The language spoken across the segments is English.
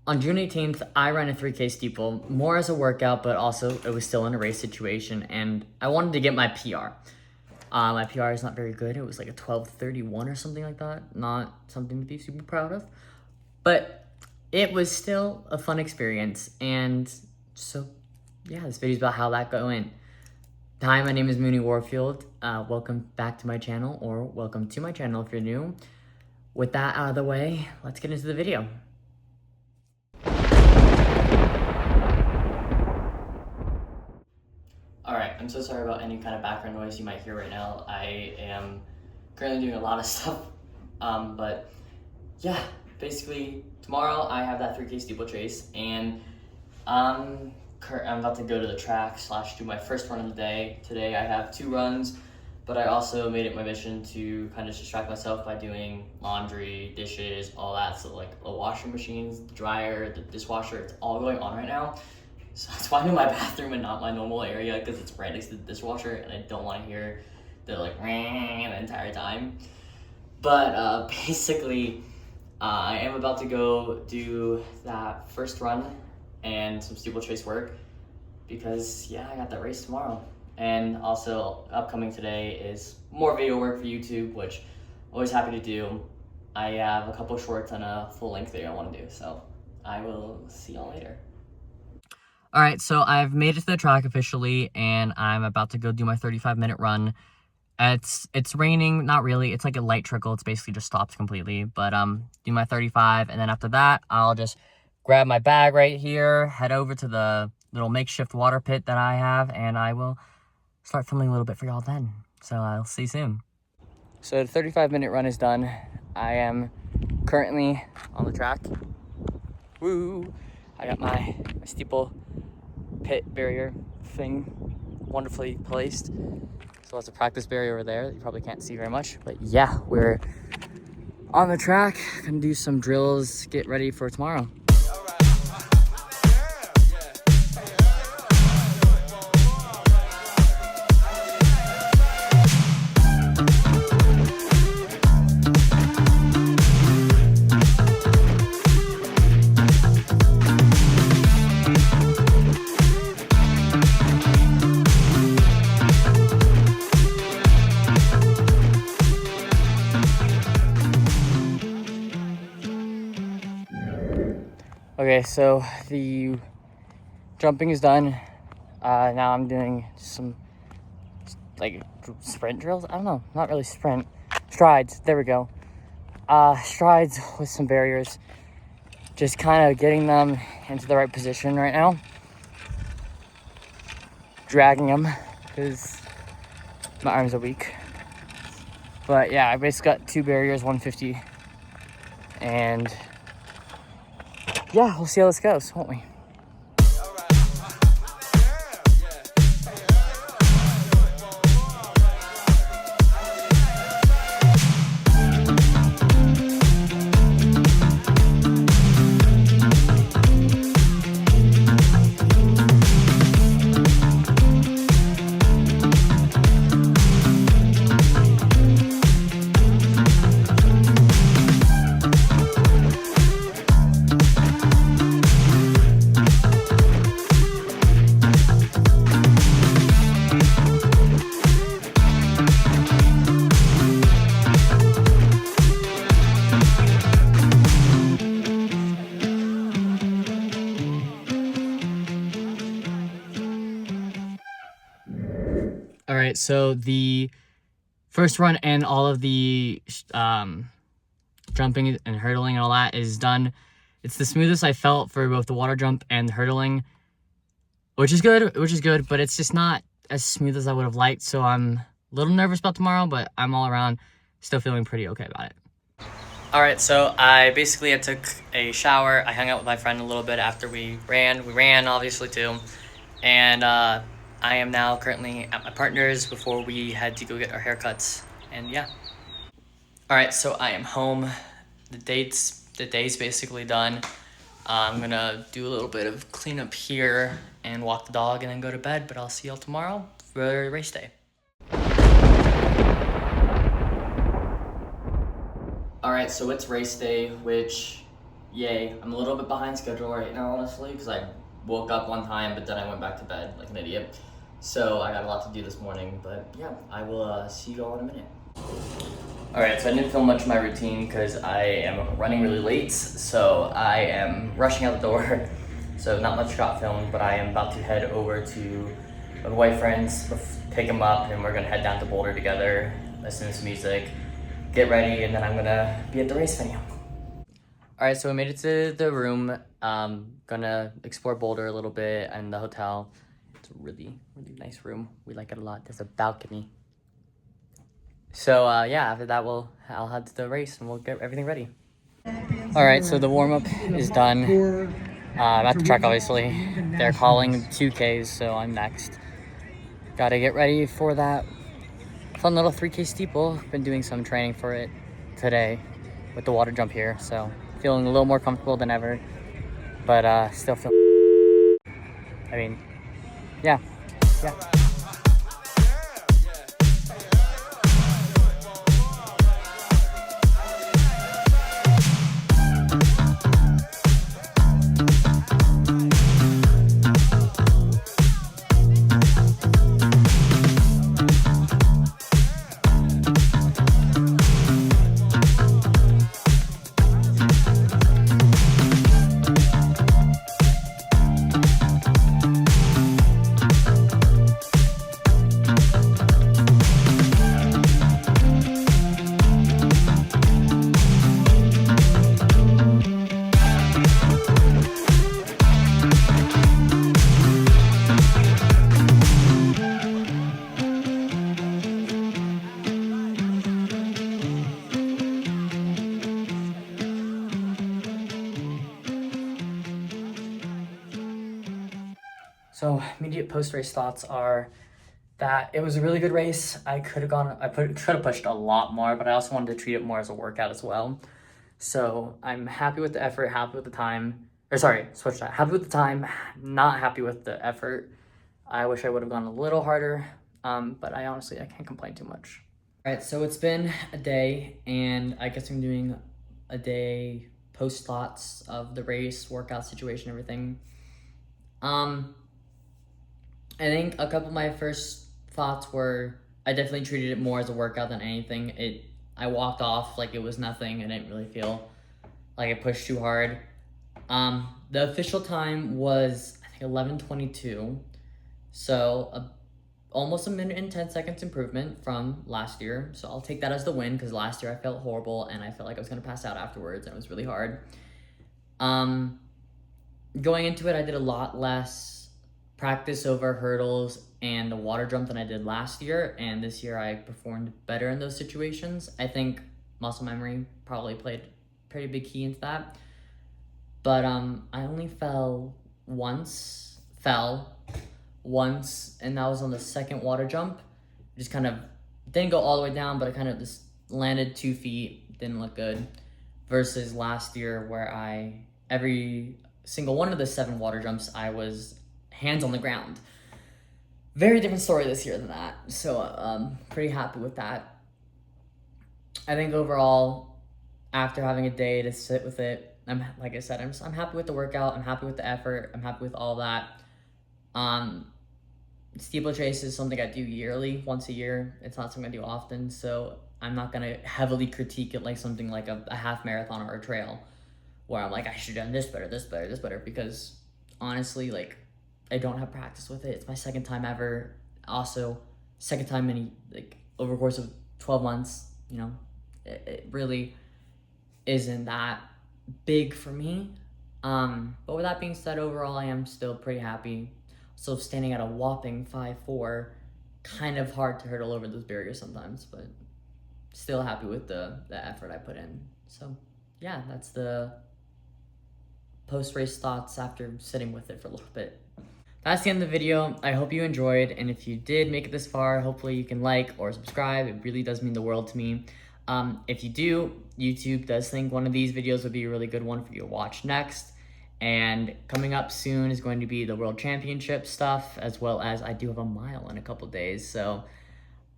On June 18th, I ran a 3K steeple, more as a workout, but also it was still in a race situation, and I wanted to get my PR. My PR is not very good. It was like a 12:31 or something like that. Not something to be super proud of, but it was still a fun experience. And so, yeah, this video is about how that went. Hi, my name is Mooney Warfield. Welcome back to my channel, or welcome to my channel if you're new. With that out of the way, let's get into the video. Alright, I'm so sorry about any kind of background noise you might hear right now. I am currently doing a lot of stuff, but yeah, basically tomorrow I have that 3K steeplechase, and I'm about to go to the track / do my first run of the day. Today I have 2 runs, but I also made it my mission to kind of distract myself by doing laundry, dishes, all that. So like the washing machines, the dryer, the dishwasher, it's all going on right now. So that's why I'm in my bathroom and not my normal area, because it's right next to the dishwasher and I don't want to hear the like the entire time. But basically, I am about to go do that first run and some steeplechase work because yeah, I got that race tomorrow. And also upcoming today is more video work for YouTube, which I'm always happy to do. I have a couple shorts and a full length video I want to do, so I will see y'all later. All right, so I've made it to the track officially, and I'm about to go do my 35-minute run. It's raining, not really. It's like a light trickle. It's basically just stopped completely. But do my 35, and then after that, I'll just grab my bag right here, head over to the little makeshift water pit that I have, and I will start filming a little bit for y'all then. So I'll see you soon. So the 35-minute run is done. I am currently on the track. Woo! I got my steeple pit barrier thing wonderfully placed. So lots of practice barrier over there that you probably can't see very much. But yeah, we're on the track. Gonna do some drills, get ready for tomorrow. Okay, so the jumping is done. Now I'm doing some like sprint drills. I don't know, not really sprint. Strides, there we go. Strides with some barriers. Just kind of getting them into the right position right now. Dragging them because my arms are weak. But yeah, I basically got 2 barriers, 150. And yeah, we'll see how this goes, won't we? All right, so the first run and all of the jumping and hurdling and all that is done. It's the smoothest I felt for both the water jump and the hurdling, which is good, but it's just not as smooth as I would have liked. So I'm a little nervous about tomorrow, but I'm all around still feeling pretty okay about it. All right, so I took a shower. I hung out with my friend a little bit after we ran. We ran, obviously, too. And I am now currently at my partner's before we had to go get our haircuts. And yeah. All right, so I am home. The day's basically done. I'm gonna do a little bit of cleanup here and walk the dog and then go to bed, but I'll see y'all tomorrow for race day. All right, so it's race day, which yay. I'm a little bit behind schedule right now, honestly, because I woke up one time, but then I went back to bed like an idiot. So I got a lot to do this morning, but yeah, I will see you all in a minute. Alright, so I didn't film much of my routine because I am running really late, so I am rushing out the door. So not much got filmed, but I am about to head over to my boyfriend's, pick him up, and we're gonna head down to Boulder together, listen to some music, get ready, and then I'm gonna be at the race venue. Alright, so we made it to the room. Gonna explore Boulder a little bit and the hotel. It's a really, really nice room. We like it a lot. There's a balcony. So yeah, after that I'll head to the race and we'll get everything ready. Alright, so the warm-up is done. I'm at the track, obviously. They're calling 2Ks, so I'm next. Gotta get ready for that fun little 3K steeple. Been doing some training for it today with the water jump here, so feeling a little more comfortable than ever, but still feeling, I mean, yeah. So immediate post-race thoughts are that it was a really good race. I could have pushed a lot more, but I also wanted to treat it more as a workout as well. So I'm happy with the effort, happy with the time. Or sorry, switch that. Happy with the time, not happy with the effort. I wish I would have gone a little harder, but I can't complain too much. All right, so it's been a day, and I guess I'm doing a day post thoughts of the race, workout situation, everything. I think a couple of my first thoughts were I definitely treated it more as a workout than anything. I walked off like it was nothing. I didn't really feel like I pushed too hard. The official time was I think 11:22, so almost a minute and 10 seconds improvement from last year. So I'll take that as the win because last year I felt horrible and I felt like I was gonna pass out afterwards and it was really hard. Going into it, I did a lot less practice over hurdles and the water jump than I did last year, and this year I performed better in those situations. I think muscle memory probably played a pretty big key into that. But I only fell once, and that was on the second water jump. Just kind of didn't go all the way down, but I kind of just landed 2 feet, didn't look good. Versus last year where every single one of the 7 water jumps, I was hands on the ground. Very different story this year than that. So I'm pretty happy with that. I think overall, after having a day to sit with it, like I said, I'm happy with the workout. I'm happy with the effort. I'm happy with all that. Steeplechase is something I do yearly, once a year. It's not something I do often, so I'm not gonna heavily critique it like something like a half marathon or a trail, where I'm like, I should have done this better, because honestly, like, I don't have practice with it. It's my second time ever. Also, second time in over the course of 12 months, it really isn't that big for me. But with that being said, overall, I am still pretty happy. So standing at a whopping 5'4", kind of hard to hurdle over those barriers sometimes, but still happy with the effort I put in. So yeah, that's the post-race thoughts after sitting with it for a little bit. That's the end of the video. I hope you enjoyed, and if you did make it this far, hopefully you can like or subscribe. It really does mean the world to me. If you do, YouTube does think one of these videos would be a really good one for you to watch next. And coming up soon is going to be the World Championship stuff, as well as I do have a mile in a couple days. So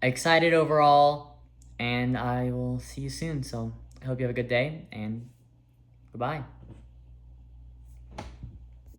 excited overall, and I will see you soon. So I hope you have a good day, and goodbye.